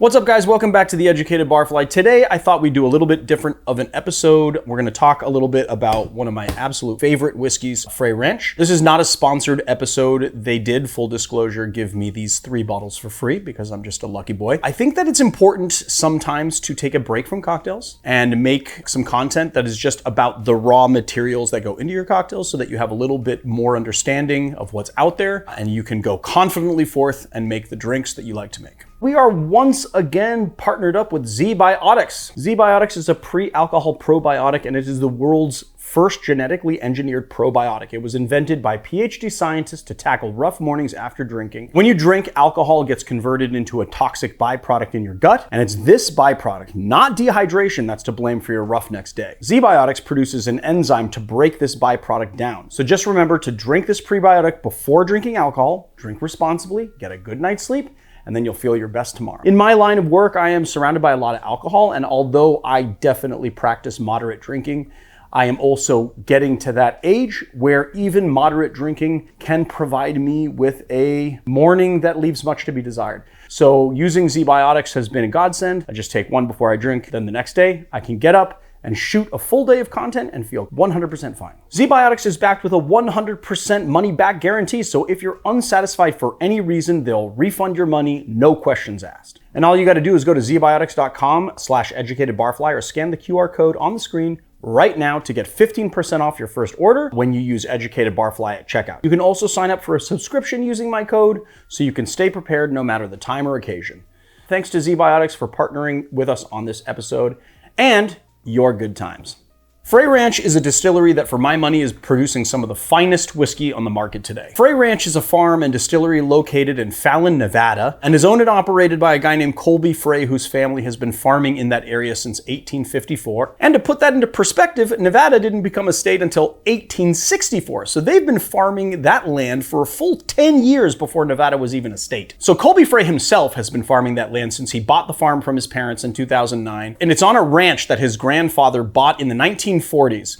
What's up, guys? Welcome back to The Educated Barfly. Today, I thought we'd do a little bit different of an episode. We're going to talk a little bit about one of my absolute favorite whiskeys, Frey Ranch. This is not a sponsored episode. They did, full disclosure, give me these 3 bottles for free because I'm just a lucky boy. I think that it's important sometimes to take a break from cocktails and make some content that is just about the raw materials that go into your cocktails so that you have a little bit more understanding of what's out there and you can go confidently forth and make the drinks that you like to make. We are once again partnered up with ZBiotics. ZBiotics is a pre-alcohol probiotic, and it is the world's first genetically engineered probiotic. It was invented by PhD scientists to tackle rough mornings after drinking. When you drink, alcohol gets converted into a toxic byproduct in your gut, and it's this byproduct, not dehydration, that's to blame for your rough next day. ZBiotics produces an enzyme to break this byproduct down. So just remember to drink this prebiotic before drinking alcohol, drink responsibly, get a good night's sleep, and then you'll feel your best tomorrow. In my line of work, I am surrounded by a lot of alcohol, and although I definitely practice moderate drinking, I am also getting to that age where even moderate drinking can provide me with a morning that leaves much to be desired. So using ZBiotics has been a godsend. I just take one before I drink, then the next day I can get up and shoot a full day of content and feel 100% fine. ZBiotics is backed with a 100% money back guarantee, so if you're unsatisfied for any reason, they'll refund your money, no questions asked. And all you gotta do is go to zbiotics.com/educatedbarfly or scan the QR code on the screen right now to get 15% off your first order when you use Educated Barfly at checkout. You can also sign up for a subscription using my code so you can stay prepared no matter the time or occasion. Thanks to ZBiotics for partnering with us on this episode and your good times. Frey Ranch is a distillery that, for my money, is producing some of the finest whiskey on the market today. Frey Ranch is a farm and distillery located in Fallon, Nevada, and is owned and operated by a guy named Colby Frey, whose family has been farming in that area since 1854. And to put that into perspective, Nevada didn't become a state until 1864, so they've been farming that land for a full 10 years before Nevada was even a state. So Colby Frey himself has been farming that land since he bought the farm from his parents in 2009, and it's on a ranch that his grandfather bought in the 1940s.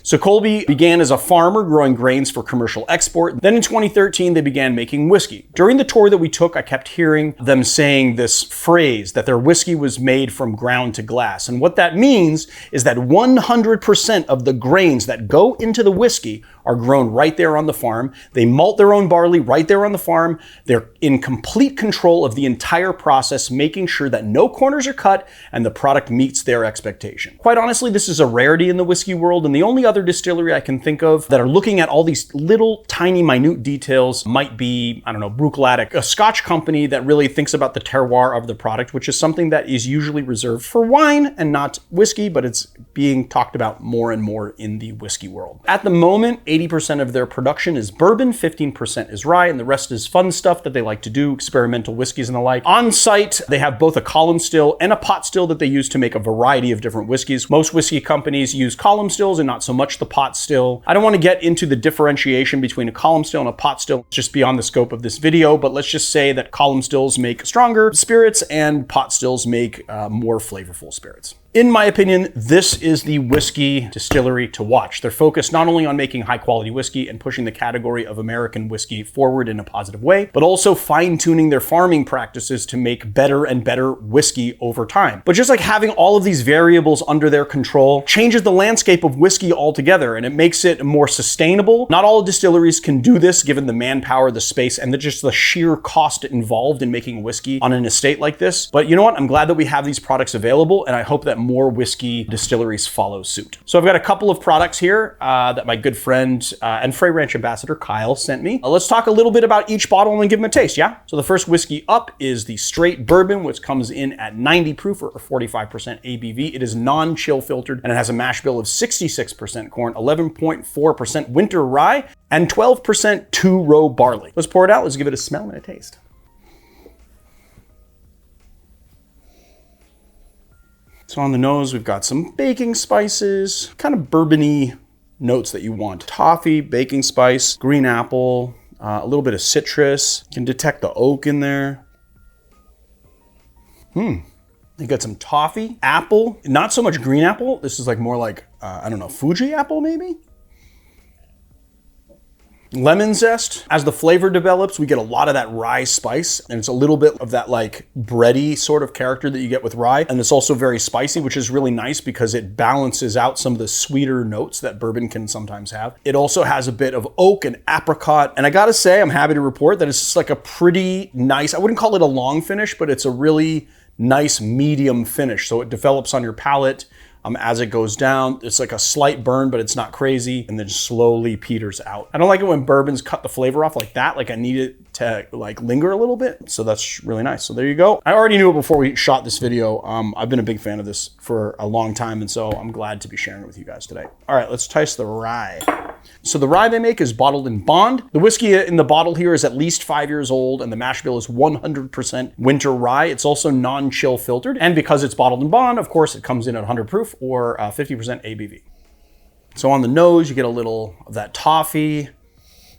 So Colby began as a farmer growing grains for commercial export. Then in 2013, they began making whiskey. During the tour that we took, I kept hearing them saying this phrase that their whiskey was made from ground to glass. And what that means is that 100% of the grains that go into the whiskey are grown right there on the farm. They malt their own barley right there on the farm. They're in complete control of the entire process, making sure that no corners are cut and the product meets their expectation. Quite honestly, this is a rarity in the whiskey world, and the only other distillery I can think of that are looking at all these little tiny minute details might be, I don't know, Bruichladdich, a Scotch company that really thinks about the terroir of the product, which is something that is usually reserved for wine and not whiskey, but it's being talked about more and more in the whiskey world. At the moment, 80% of their production is bourbon, 15% is rye, and the rest is fun stuff that they like to do, experimental whiskeys and the like. On site, they have both a column still and a pot still that they use to make a variety of different whiskeys. Most whiskey companies use column stills and not so much the pot still. I don't want to get into the differentiation between a column still and a pot still, it's just beyond the scope of this video, but let's just say that column stills make stronger spirits and pot stills make more flavorful spirits. In my opinion, this is the whiskey distillery to watch. They're focused not only on making high quality whiskey and pushing the category of American whiskey forward in a positive way, but also fine-tuning their farming practices to make better and better whiskey over time. But just like having all of these variables under their control changes the landscape of whiskey altogether, and it makes it more sustainable. Not all distilleries can do this given the manpower, the space, and just the sheer cost involved in making whiskey on an estate like this. But you know what? I'm glad that we have these products available, and I hope that more whiskey distilleries follow suit. So I've got a couple of products here that my good friend and Frey Ranch ambassador Kyle sent me. Let's talk a little bit about each bottle and give them a taste, yeah? So the first whiskey up is the straight bourbon, which comes in at 90 proof or 45% ABV. It is non-chill filtered and it has a mash bill of 66% corn, 11.4% winter rye, and 12% two-row barley. Let's pour it out. Let's give it a smell and a taste. So on the nose, we've got some baking spices, kind of bourbon-y notes that you want. Toffee, baking spice, green apple, a little bit of citrus. You can detect the oak in there. You got some toffee, apple, not so much green apple. This is like more like, I don't know, Fuji apple maybe? lemon zest. As the flavor develops, we get a lot of that rye spice, and it's a little bit of that like bready sort of character that you get with rye. And it's also very spicy, which is really nice because it balances out some of the sweeter notes that bourbon can sometimes have. It also has a bit of oak and apricot. And I gotta say, I'm happy to report that it's just like a pretty nice, I wouldn't call it a long finish, but it's a really nice medium finish. So it develops on your palate. As it goes down, it's like a slight burn, but it's not crazy, and then slowly peters out. I don't like it when bourbons cut the flavor off like that. Like I need it to like linger a little bit. So that's really nice. So there you go. I already knew it before we shot this video. I've been a big fan of this for a long time, and so I'm glad to be sharing it with you guys today. All right, let's taste the rye. So the rye they make is bottled in bond. The whiskey in the bottle here is at least 5 years old, and the mash bill is 100% winter rye. It's also non-chill filtered, and because it's bottled in bond, of course, it comes in at 100 proof or 50% ABV. So on the nose, you get a little of that toffee.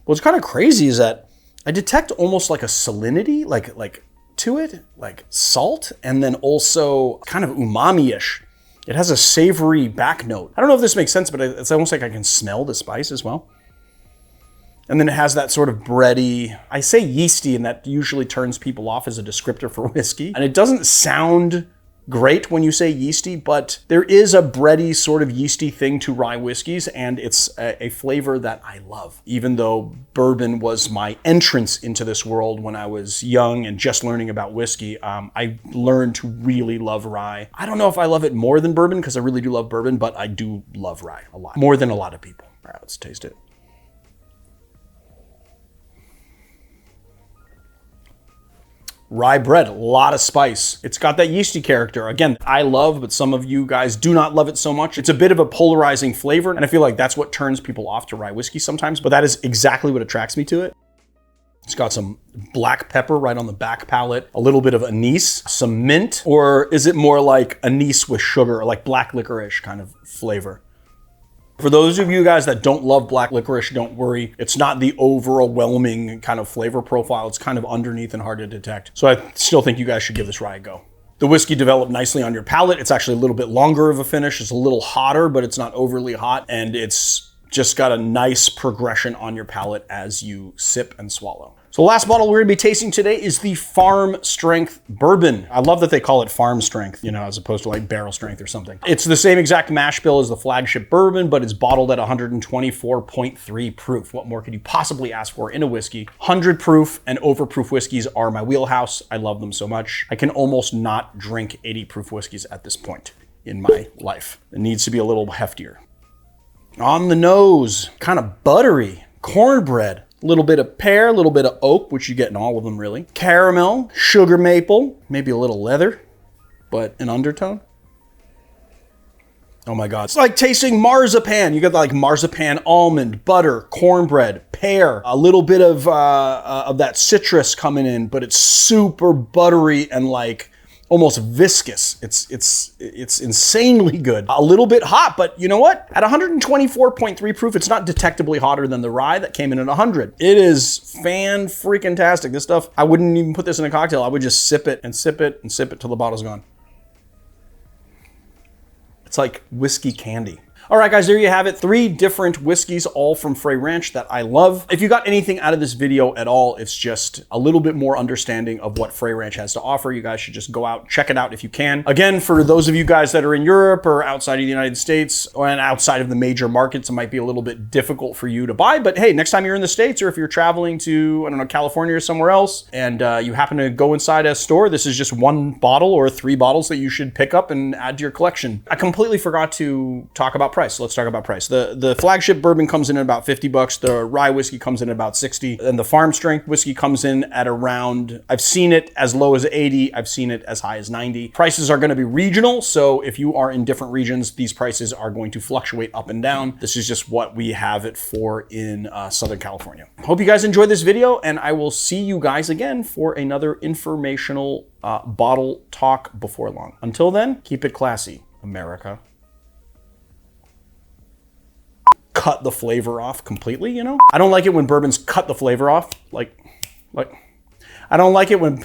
What's kind of crazy is that I detect almost like a salinity, like to it, like salt, and then also kind of umami-ish. It has a savory back note. I don't know if this makes sense, but it's almost like I can smell the spice as well. And then it has that sort of bready, I say yeasty, and that usually turns people off as a descriptor for whiskey. And it doesn't sound great when you say yeasty, but there is a bready sort of yeasty thing to rye whiskeys, and it's a flavor that I love. Even though bourbon was my entrance into this world when I was young and just learning about whiskey, I learned to really love rye. I don't know if I love it more than bourbon, because I really do love bourbon, but I do love rye a lot, more than a lot of people. All right, let's taste it. Rye bread, a lot of spice. It's got that yeasty character. Again, I love, but some of you guys do not love it so much. It's a bit of a polarizing flavor, and I feel like that's what turns people off to rye whiskey sometimes, but that is exactly what attracts me to it. It's got some black pepper right on the back palate, a little bit of anise, some mint, or is it more like anise with sugar, or like black licorice kind of flavor? For those of you guys that don't love black licorice, don't worry. It's not the overwhelming kind of flavor profile. It's kind of underneath and hard to detect. So I still think you guys should give this rye a go. The whiskey developed nicely on your palate. It's actually a little bit longer of a finish. It's a little hotter, but it's not overly hot. And it's just got a nice progression on your palate as you sip and swallow. So the last bottle we're gonna be tasting today is the Farm Strength Bourbon. I love that they call it farm strength, as opposed to like barrel strength or something. It's the same exact mash bill as the flagship bourbon, but it's bottled at 124.3 proof. What more could you possibly ask for in a whiskey? 100 proof and overproof whiskeys are my wheelhouse. I love them so much. I can almost not drink 80 proof whiskeys at this point in my life. It needs to be a little heftier. On the nose, kind of buttery, cornbread. A little bit of pear, a little bit of oak, which you get in all of them really. Caramel, sugar maple, maybe a little leather, but an undertone. Oh my God. It's like tasting marzipan. You got like marzipan, almond, butter, cornbread, pear, a little bit of that citrus coming in, but it's super buttery and like almost viscous. It's insanely good. A little bit hot, but you know what? At 124.3 proof, it's not detectably hotter than the rye that came in at 100. It is fan-freaking-tastic. This stuff, I wouldn't even put this in a cocktail. I would just sip it and sip it and sip it till the bottle's gone. It's like whiskey candy. All right, guys, there you have it. 3 different whiskeys, all from Frey Ranch that I love. If you got anything out of this video at all, it's just a little bit more understanding of what Frey Ranch has to offer. You guys should just go out, check it out if you can. Again, for those of you guys that are in Europe or outside of the United States and outside of the major markets, it might be a little bit difficult for you to buy. But hey, next time you're in the States, or if you're traveling to, I don't know, California or somewhere else, and you happen to go inside a store, this is just 1 bottle or 3 bottles that you should pick up and add to your collection. I completely forgot to talk about price. Let's talk about price. The flagship bourbon comes in at about 50 bucks. The rye whiskey comes in at about 60. And the farm strength whiskey comes in at around, I've seen it as low as 80. I've seen it as high as 90. Prices are going to be regional. So if you are in different regions, these prices are going to fluctuate up and down. This is just what we have it for in Southern California. Hope you guys enjoyed this video, and I will see you guys again for another informational bottle talk before long. Until then, keep it classy, America. Cut the flavor off completely, I don't like it when bourbons cut the flavor off. Like I don't like it when